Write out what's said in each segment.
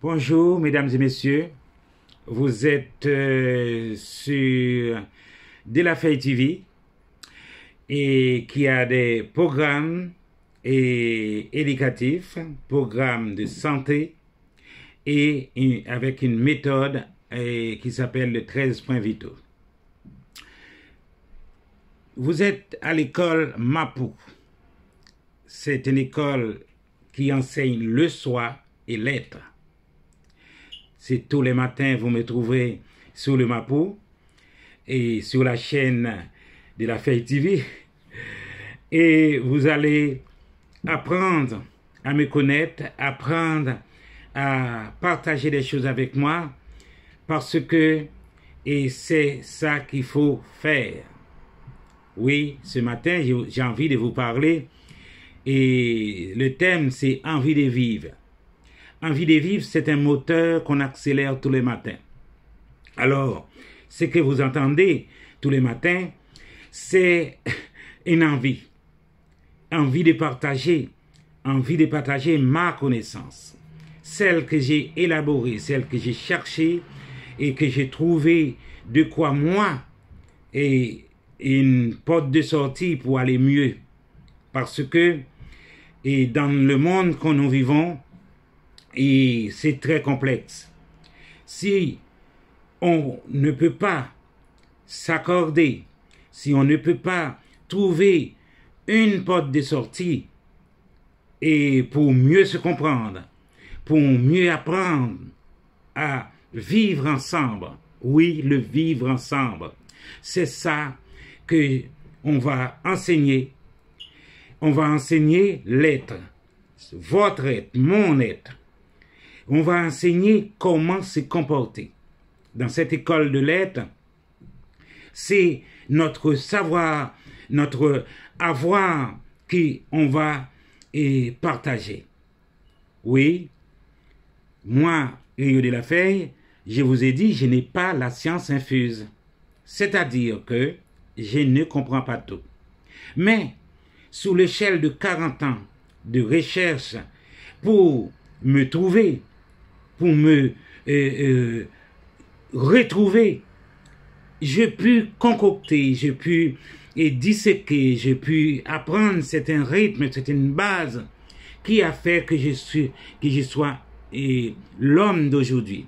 Bonjour, mesdames et messieurs. Vous êtes sur De La Feuille TV et qui a des programmes éducatifs, programmes de santé et avec une méthode qui s'appelle le 13 points vitaux. Vous êtes à l'école Mapou. C'est une école qui enseigne le soi et l'être. C'est tous les matins, vous me trouvez sur le Mapou et sur la chaîne de La Feuille TV. Et vous allez apprendre à me connaître, apprendre à partager des choses avec moi parce que, et c'est ça qu'il faut faire. Oui, ce matin, j'ai envie de vous parler et le thème, c'est envie de vivre. Envie de vivre, c'est un moteur qu'on accélère tous les matins. Alors, ce que vous entendez tous les matins, c'est une envie. Envie de partager ma connaissance. Celle que j'ai élaborée, celle que j'ai cherchée et que j'ai trouvé de quoi moi et une porte de sortie pour aller mieux. Parce que, et dans le monde que nous vivons, et c'est très complexe. Si on ne peut pas s'accorder, si on ne peut pas trouver une porte de sortie et pour mieux se comprendre, pour mieux apprendre à vivre ensemble, oui, le vivre ensemble, c'est ça que on va enseigner. On va enseigner l'être, votre être, mon être. On va enseigner comment se comporter. Dans cette école de l'être, c'est notre savoir, notre avoir qu'on va partager. Oui, moi, Rio de la Feuille, je vous ai dit, je n'ai pas la science infuse. C'est-à-dire que je ne comprends pas tout. Mais, sous l'échelle de 40 ans de recherche pour me trouver, pour me retrouver, j'ai pu concocter, j'ai pu disséquer, j'ai pu apprendre certains rythmes, certaines bases qui a fait que je sois l'homme d'aujourd'hui.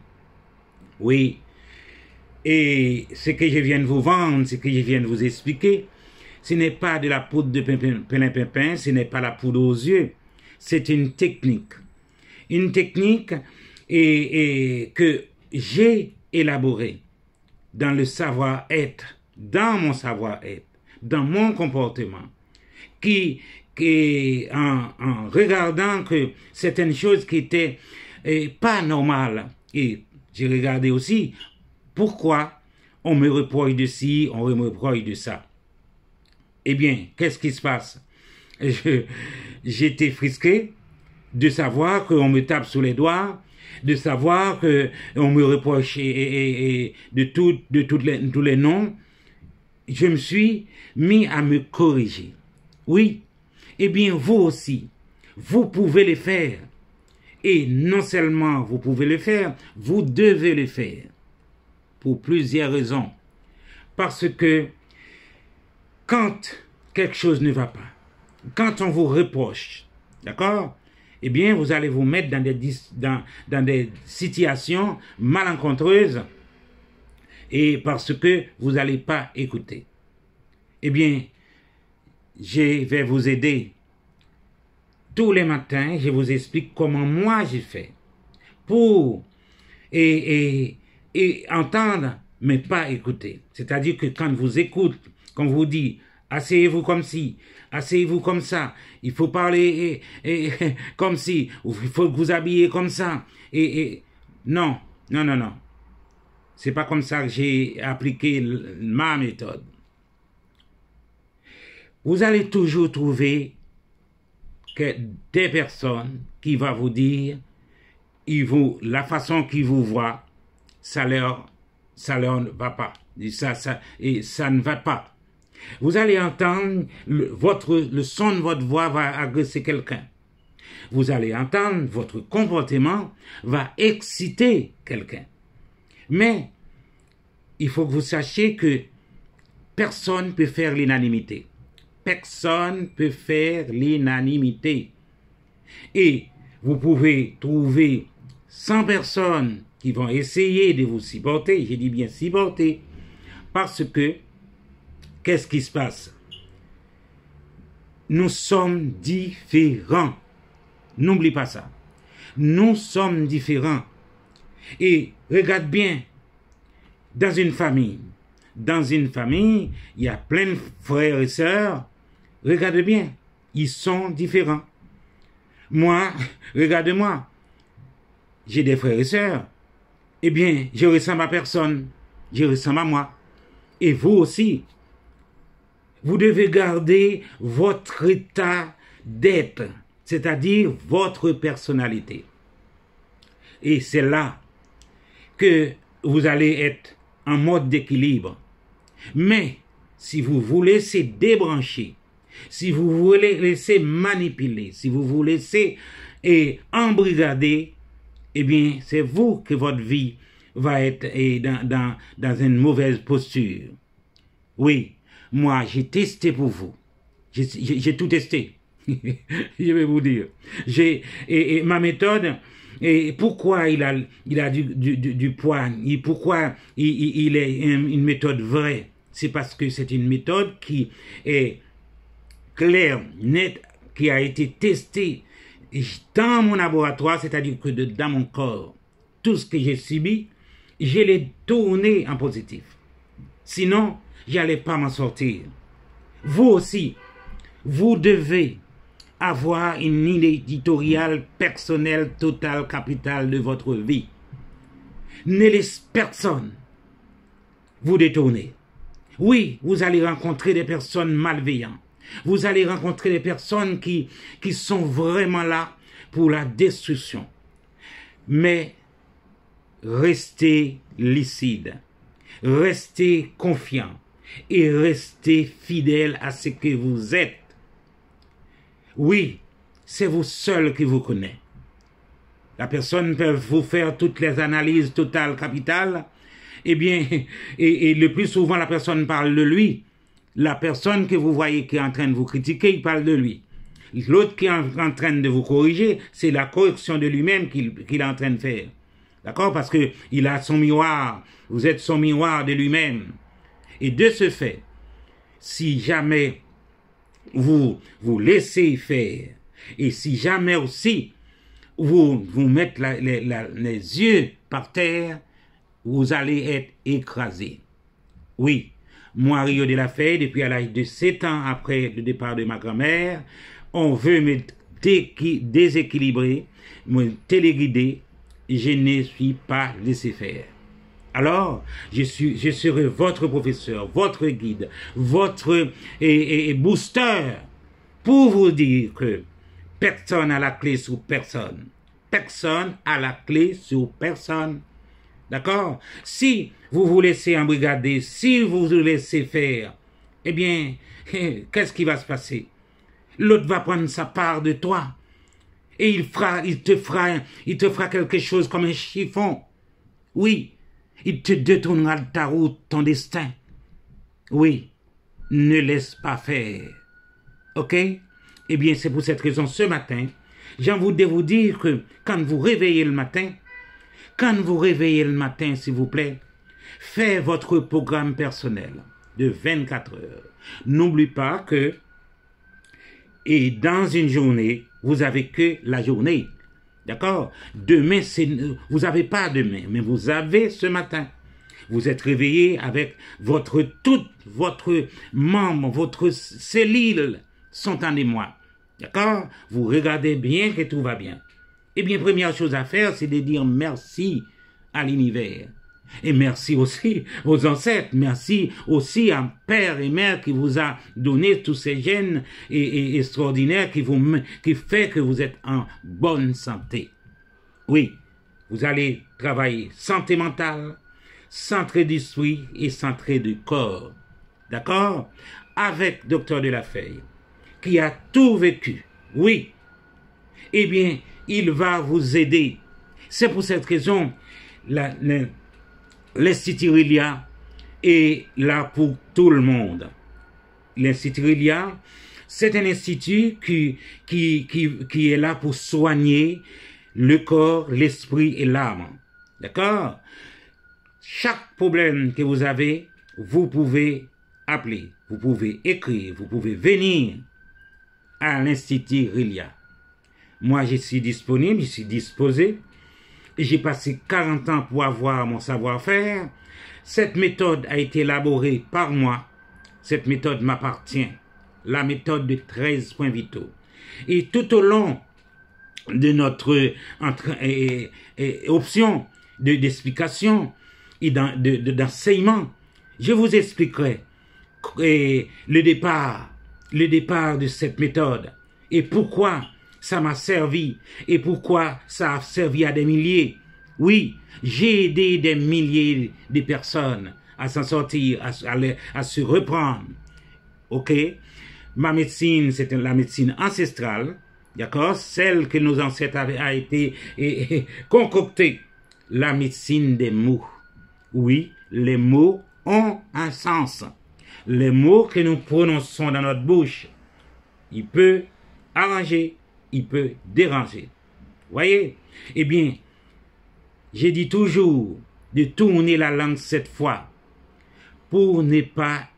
Oui. Et ce que je viens de vous vendre, ce que je viens de vous expliquer, ce n'est pas de la poudre de perlimpinpin, ce n'est pas la poudre aux yeux, c'est une technique. Une technique que j'ai élaborée dans le savoir-être, dans mon savoir-être, dans mon comportement, qui en regardant que certaines choses qui étaient pas normales, et j'ai regardé aussi pourquoi on me reproche de ci, on me reproche de ça. Eh bien, qu'est-ce qui se passe? J'étais frisqué de savoir qu'on me tape sous les doigts, de savoir qu'on me reproche de tous les noms. Je me suis mis à me corriger. Oui, eh bien, vous aussi, vous pouvez le faire. Et non seulement vous pouvez le faire, vous devez le faire. Pour plusieurs raisons. Parce que quand quelque chose ne va pas, quand on vous reproche, d'accord, eh bien, vous allez vous mettre dans des situations malencontreuses et parce que vous n'allez pas écouter. Eh bien, je vais vous aider. Tous les matins, je vous explique comment moi j'ai fait pour entendre, mais pas écouter. C'est-à-dire que quand vous écoutez, quand vous dit asseyez-vous comme ci, asseyez-vous comme ça, il faut parler comme ci, il faut que vous habillez comme ça. Non. C'est pas comme ça que j'ai appliqué ma méthode. Vous allez toujours trouver que des personnes qui vont vous dire, la façon qu'ils vous voient, ça leur ne va pas. Ça ne va pas. Vous allez entendre le son de votre voix va agresser quelqu'un. Vous allez entendre, votre comportement va exciter quelqu'un. Mais il faut que vous sachiez que personne ne peut faire l'unanimité. Personne ne peut faire l'unanimité. Et vous pouvez trouver 100 personnes qui vont essayer de vous supporter, je dis bien supporter, parce que, qu'est-ce qui se passe? Nous sommes différents. N'oublie pas ça. Nous sommes différents. Et regarde bien, dans une famille, il y a plein de frères et sœurs. Regarde bien, ils sont différents. Moi, regarde-moi, j'ai des frères et sœurs. Eh bien, je ressemble à personne. Je ressemble à moi. Et vous aussi. Vous devez garder votre état d'être, c'est-à-dire votre personnalité. Et c'est là que vous allez être en mode d'équilibre. Mais si vous vous laissez débrancher, si vous vous laissez manipuler, si vous vous laissez embrigader, eh bien, c'est vous que votre vie va être dans une mauvaise posture. Oui, moi, j'ai testé pour vous. J'ai tout testé. Je vais vous dire. Ma méthode, et pourquoi il a du poids, et pourquoi il est une méthode vraie, c'est parce que c'est une méthode qui est claire, nette, qui a été testée dans mon laboratoire, c'est-à-dire que dans mon corps. Tout ce que j'ai subi, je l'ai tourné en positif. Sinon, j'allais pas m'en sortir. Vous aussi, vous devez avoir une ligne éditoriale personnelle, totale, capitale de votre vie. Ne laissez personne vous détourner. Oui, vous allez rencontrer des personnes malveillantes. Vous allez rencontrer des personnes qui sont vraiment là pour la destruction. Mais restez lucide, restez confiant et restez fidèle à ce que vous êtes. Oui, c'est vous seul qui vous connaissez. La personne peut vous faire toutes les analyses totales, capitales. Eh bien, et le plus souvent, la personne parle de lui. La personne que vous voyez qui est en train de vous critiquer, il parle de lui. L'autre qui est en train de vous corriger, c'est la correction de lui-même qu'il est en train de faire. D'accord? Parce que il a son miroir. Vous êtes son miroir de lui-même. Et de ce fait, si jamais vous laissez faire, et si jamais aussi vous mettez les yeux par terre, vous allez être écrasé. Oui, moi, Rio de la Feye, depuis à l'âge de 7 ans après le départ de ma grand-mère, on veut me déséquilibrer, me téléguider, je ne suis pas laissé faire. Alors, je serai votre professeur, votre guide, votre booster pour vous dire que personne n'a la clé sur personne. Personne n'a la clé sur personne. D'accord? Si vous vous laissez embrigader, si vous vous laissez faire, eh bien, qu'est-ce qui va se passer? L'autre va prendre sa part de toi. Et il te fera quelque chose comme un chiffon. Oui. Il te détournera de ta route, ton destin. Oui. Ne laisse pas faire. OK? Eh bien, c'est pour cette raison, ce matin, j'ai envie de vous dire que quand vous réveillez le matin, s'il vous plaît, faites votre programme personnel de 24 heures. N'oubliez pas que, et dans une journée, vous avez que la journée. D'accord? Demain, vous n'avez pas demain, mais vous avez ce matin. Vous êtes réveillé avec toute votre membre, votre cellule sont en émoi. D'accord? Vous regardez bien que tout va bien. Eh bien, première chose à faire, c'est de dire merci à l'univers. Et merci aussi aux ancêtres. Merci aussi à père et mère qui vous a donné tous ces gènes et extraordinaires qui fait que vous êtes en bonne santé. Oui, vous allez travailler santé mentale, santé d'esprit et santé du corps. D'accord? Avec Dr. de la Feye, qui a tout vécu. Oui. eh bien, il va vous aider. C'est pour cette raison, l'Institut Relia est là pour tout le monde. L'Institut Relia, c'est un institut qui est là pour soigner le corps, l'esprit et l'âme. D'accord? Chaque problème que vous avez, vous pouvez appeler, vous pouvez écrire, vous pouvez venir à l'Institut Relia. Moi, je suis disponible, je suis disposé. J'ai passé 40 ans pour avoir mon savoir-faire. Cette méthode a été élaborée par moi. Cette méthode m'appartient. La méthode de 13 points vitaux. Et tout au long de notre option d'explication et d'enseignement, je vous expliquerai le départ de cette méthode et pourquoi ça m'a servi et pourquoi ça a servi à des milliers. Oui, j'ai aidé des milliers de personnes à s'en sortir, à se reprendre. Ok? Ma médecine, c'est la médecine ancestrale, d'accord? Celle que nos ancêtres a été concoctée. La médecine des mots. Oui, les mots ont un sens. Les mots que nous prononçons dans notre bouche, il peut arranger, il peut déranger. Voyez? Eh bien, j'ai dit toujours de tourner la langue cette fois pour ne pas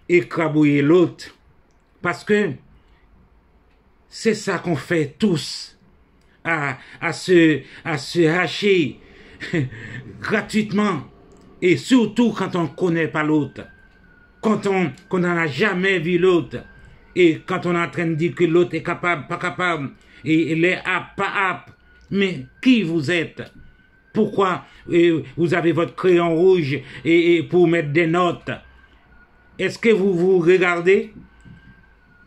écrabouiller l'autre. Parce que c'est ça qu'on fait tous, à se hacher gratuitement, et surtout quand on ne connaît pas l'autre, quand on n'en a jamais vu l'autre, et quand on est en train de dire que l'autre est capable, pas capable, et il est apte, pas apte. Mais qui vous êtes? Pourquoi vous avez votre crayon rouge et pour mettre des notes? Est-ce que vous vous regardez?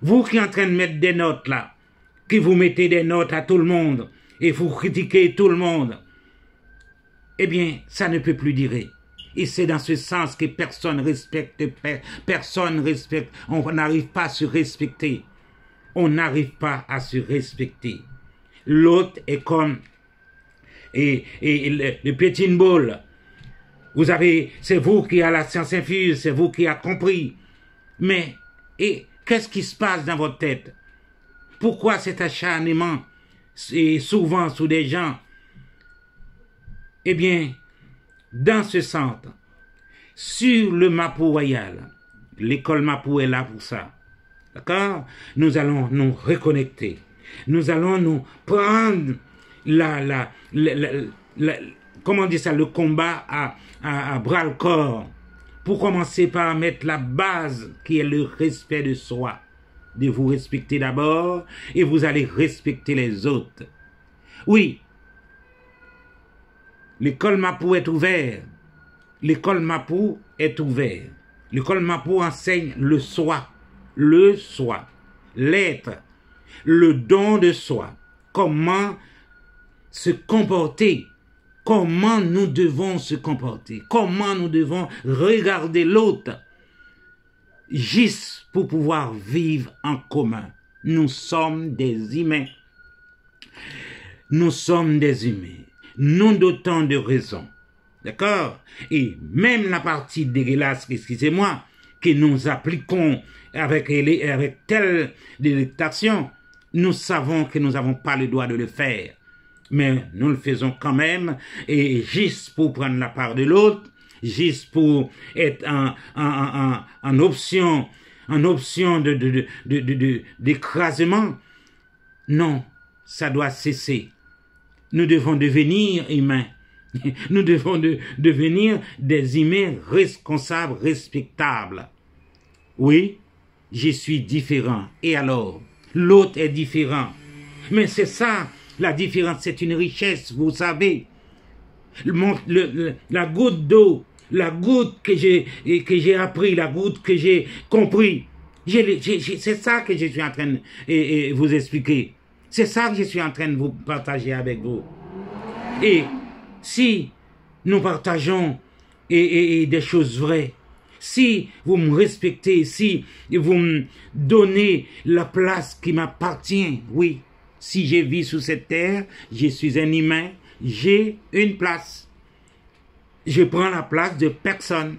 Vous qui êtes en train de mettre des notes là, que vous mettez des notes à tout le monde et vous critiquez tout le monde, eh bien, ça ne peut plus durer. Et c'est dans ce sens que personne respecte, on n'arrive pas à se respecter. On n'arrive pas à se respecter. L'autre est comme le pitching ball. Vous avez, c'est vous qui avez la science infuse, c'est vous qui avez compris. Mais, qu'est-ce qui se passe dans votre tête? Pourquoi cet acharnement est souvent sous des gens? Eh bien, dans ce centre, sur le Mapou Royal, l'école Mapou est là pour ça. D'accord? Nous allons nous reconnecter. Nous allons nous prendre comment dire ça, le combat à bras le corps. Pour commencer par mettre la base qui est le respect de soi. De vous respecter d'abord et vous allez respecter les autres. Oui. L'école Mapou est ouverte. L'école Mapou est ouverte. L'école Mapou enseigne le soi, l'être, le don de soi. Comment se comporter, comment nous devons se comporter, comment nous devons regarder l'autre, juste pour pouvoir vivre en commun. Nous sommes des humains. Nous sommes des humains. Non d'autant de raisons. D'accord? Et même la partie dégueulasse, excusez-moi, que nous appliquons avec telle délectation, nous savons que nous n'avons pas le droit de le faire. Mais nous le faisons quand même, et juste pour prendre la part de l'autre, juste pour être en option d'écrasement. Non, ça doit cesser. Nous devons devenir humains. Nous devons devenir des humains responsables, respectables. Oui, je suis différent. Et alors, l'autre est différent. Mais c'est ça, la différence, c'est une richesse, vous savez. La goutte d'eau, la goutte que j'ai appris, la goutte que j'ai compris, c'est ça que je suis en train de vous expliquer. C'est ça que je suis en train de vous partager avec vous. Et si nous partageons des choses vraies, si vous me respectez, si vous me donnez la place qui m'appartient, oui, si je vis sur cette terre, je suis un humain, j'ai une place. Je prends la place de personne.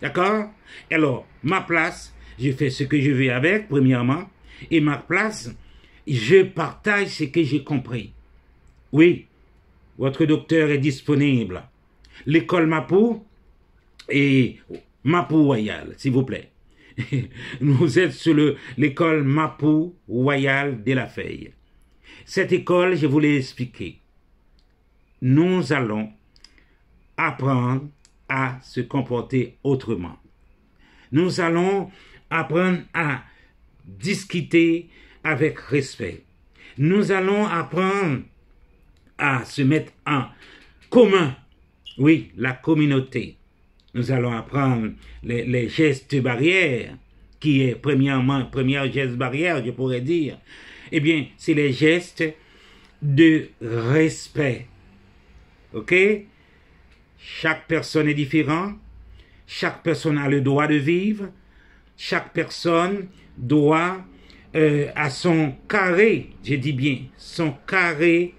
D'accord? Alors, ma place, je fais ce que je veux avec, premièrement. Et ma place, je partage ce que j'ai compris. Oui, votre docteur est disponible. L'école Mapou et Mapou Royal, s'il vous plaît. Vous êtes sur l'école Mapou Royal de la Feuille. Cette école, je vous l'ai expliqué. Nous allons apprendre à se comporter autrement. Nous allons apprendre à discuter avec respect. Nous allons apprendre à se mettre en commun. Oui, la communauté. Nous allons apprendre les gestes barrières, qui est première geste barrière, je pourrais dire. Eh bien, c'est les gestes de respect. OK? Chaque personne est différente. Chaque personne a le droit de vivre. Chaque personne doit, à son carré, je dis bien, son carré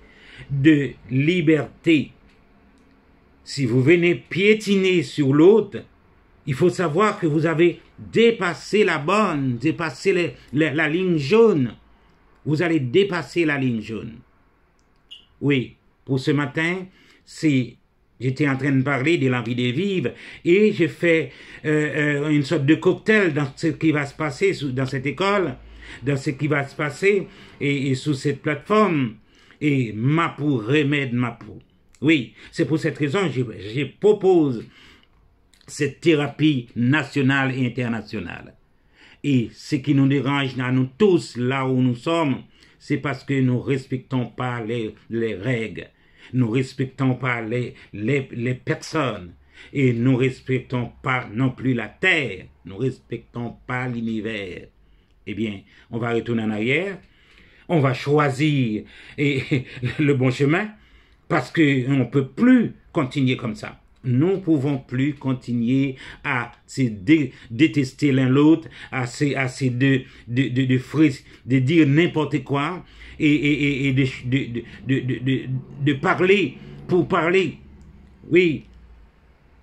de liberté. Si vous venez piétiner sur l'autre, il faut savoir que vous avez dépassé la borne, dépassé la ligne jaune. Vous allez dépasser la ligne jaune. Oui, pour ce matin, j'étais en train de parler de l'envie de vivre et je fais une sorte de cocktail dans ce qui va se passer dans cette école, dans ce qui va se passer et sous cette plateforme. Et Mapou, remède Mapou. Oui, c'est pour cette raison que je propose cette thérapie nationale et internationale. Et ce qui nous dérange à nous tous, là où nous sommes, c'est parce que nous ne respectons pas les règles. Nous ne respectons pas les personnes. Et nous ne respectons pas non plus la terre. Nous ne respectons pas l'univers. Eh bien, on va retourner en arrière. On va choisir le bon chemin. Parce qu'on ne peut plus continuer comme ça. Nous ne pouvons plus continuer à se détester l'un l'autre, de dire n'importe quoi et de parler pour parler. Oui,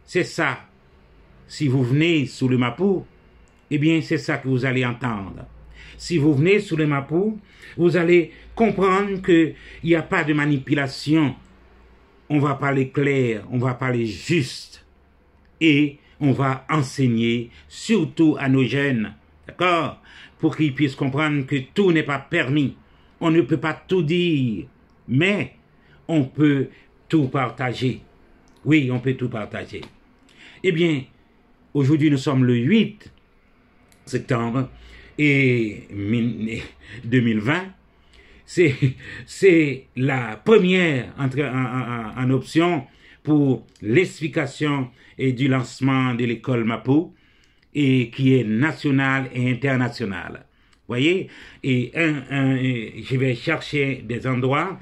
c'est ça. Si vous venez sous le Mapou, eh bien c'est ça que vous allez entendre. Si vous venez sous le Mapou, vous allez comprendre qu'il n'y a pas de manipulation. On va parler clair, on va parler juste et on va enseigner surtout à nos jeunes, d'accord? Pour qu'ils puissent comprendre que tout n'est pas permis. On ne peut pas tout dire, mais on peut tout partager. Oui, on peut tout partager. Eh bien, aujourd'hui nous sommes le 8 septembre et 2020. C'est la première en option pour l'explication et du lancement de l'école Mapou et qui est nationale et internationale. Voyez, et je vais chercher des endroits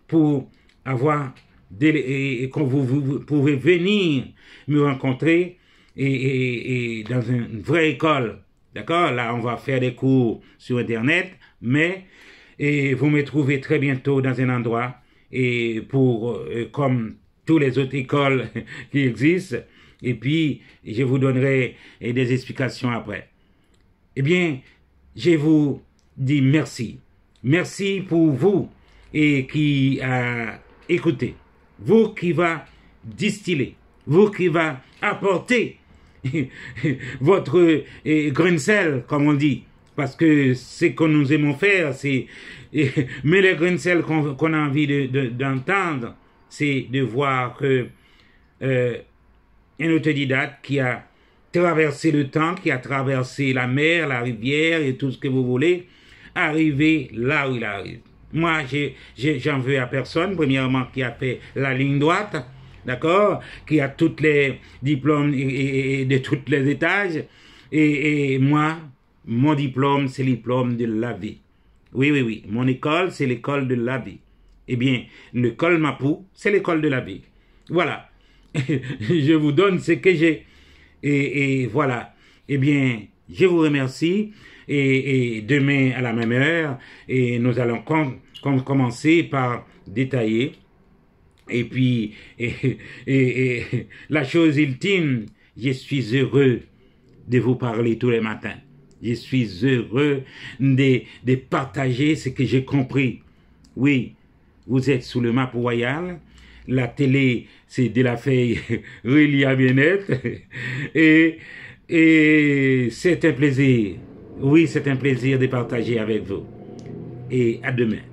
pour avoir quand vous pouvez venir me rencontrer et dans une vraie école. D'accord? Là, on va faire des cours sur Internet, mais vous me trouvez très bientôt dans un endroit et comme toutes les autres écoles qui existent, et puis je vous donnerai des explications après. Eh bien, je vous dis merci. Merci pour vous et qui a écouté. Vous qui va distiller, vous qui va apporter votre grain de sel, comme on dit. Parce que ce que nous aimons faire, c'est... Mais les grains de sel qu'on a envie d'entendre, c'est de voir que un autodidacte qui a traversé le temps, qui a traversé la mer, la rivière et tout ce que vous voulez, arriver là où il arrive. Moi, j'en veux à personne, premièrement, qui a fait la ligne droite, d'accord, qui a tous les diplômes et de tous les étages, et moi, mon diplôme, c'est le diplôme de la vie. Oui, oui, oui. Mon école, c'est l'école de la vie. Eh bien, l'école Mapou, c'est l'école de la vie. Voilà. Je vous donne ce que j'ai Et voilà. Eh bien, je vous remercie. Et demain à la même heure, et nous allons commencer par détailler. Et puis, la chose ultime, je suis heureux de vous parler tous les matins. Je suis heureux de partager ce que j'ai compris. Oui, vous êtes sous le map royal. La télé, c'est de la feuille Rélia Bennett. Et c'est un plaisir. Oui, c'est un plaisir de partager avec vous. Et à demain.